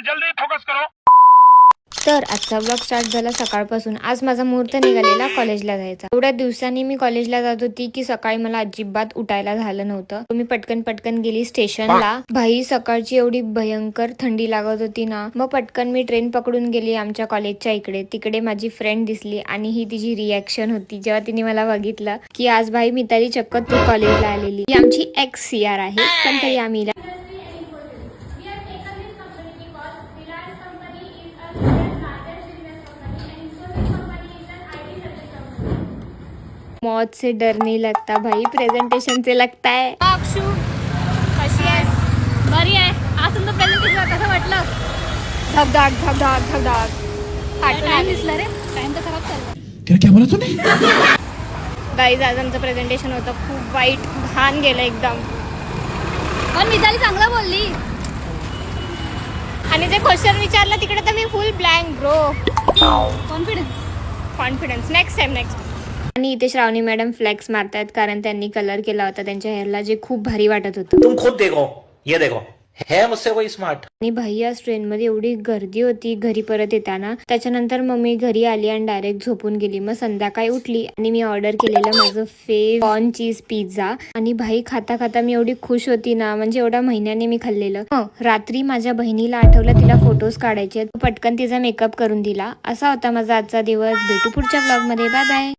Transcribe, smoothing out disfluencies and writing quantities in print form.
जल्दी फोकस करो। तर आजचा ब्लॉग स्टार्ट झाला सकाळपासून. आज माझा मुहूर्त निघालेला कॉलेजला जायचा. एवढ्या दिवसांनी मी कॉलेजला जात होती की सकाळी मला अजिबात उठायला झालं नव्हतं. मी पटकन गेली स्टेशनला. भाई सकाळची एवढी भयंकर थंडी लागत होती ना. मग पटकन मी ट्रेन पकडून गेली आमच्या कॉलेजच्या इकडे. तिकडे माझी फ्रेंड दिसली आणि ही तिची रिॲक्शन होती जेव्हा तिने मला बघितलं की आज भाई मिताली चक्क तू कॉलेजला आलेली. ही आमची एक्स CR आहे, पण तरी आम्ही मौत से डर नहीं लगता भाई, प्रेझेंटेशन से लगता है. अक्षू कशी आहेस? बरी आहे. आज तुमचं प्रेझेंटेशन कसं वाटलं? धगधग धगधग धगधग. टाइम दिसला रे, टाइम तर खराब चालला. क्या बोला तूने? गाईज आज आमचं प्रेझेंटेशन होतं खूप वाईट, घाण गेलं एकदम. पण मिताली चांगला बोलली. आणि जे क्वेश्चन विचारलं तिकडे तर मी full blank bro. Confidence next time. आणि इथे श्रावणी मॅडम फ्लेक्स मारतायत कारण त्यांनी कलर केला होता त्यांच्या हेअरला, जे खूप भारी वाटत होतं. तुम खुद देखो, ये देखो, है मुझसे कोई स्मार्ट. आणि भाई आज ट्रेन मध्ये एवढी गर्दी होती घरी परत येताना. त्याच्यानंतर मम्मी घरी आली आणि डायरेक्ट झोपून गेली. मग संध्याकाळी उठली आणि मी ऑर्डर केलेलं माझं कॉर्न चीज पिझ्झा. आणि भाई खाता मी एवढी खुश होती ना, म्हणजे एवढ्या महिन्याने मी खाल्लेलं. रात्री माझ्या बहिणीला आठवलं तिला फोटोज काढायचे, पटकन तिचा मेकअप करून दिला. असा होता माझा आजचा दिवस. भेटू पुढच्या ब्लॉग मध्ये. Bye bye.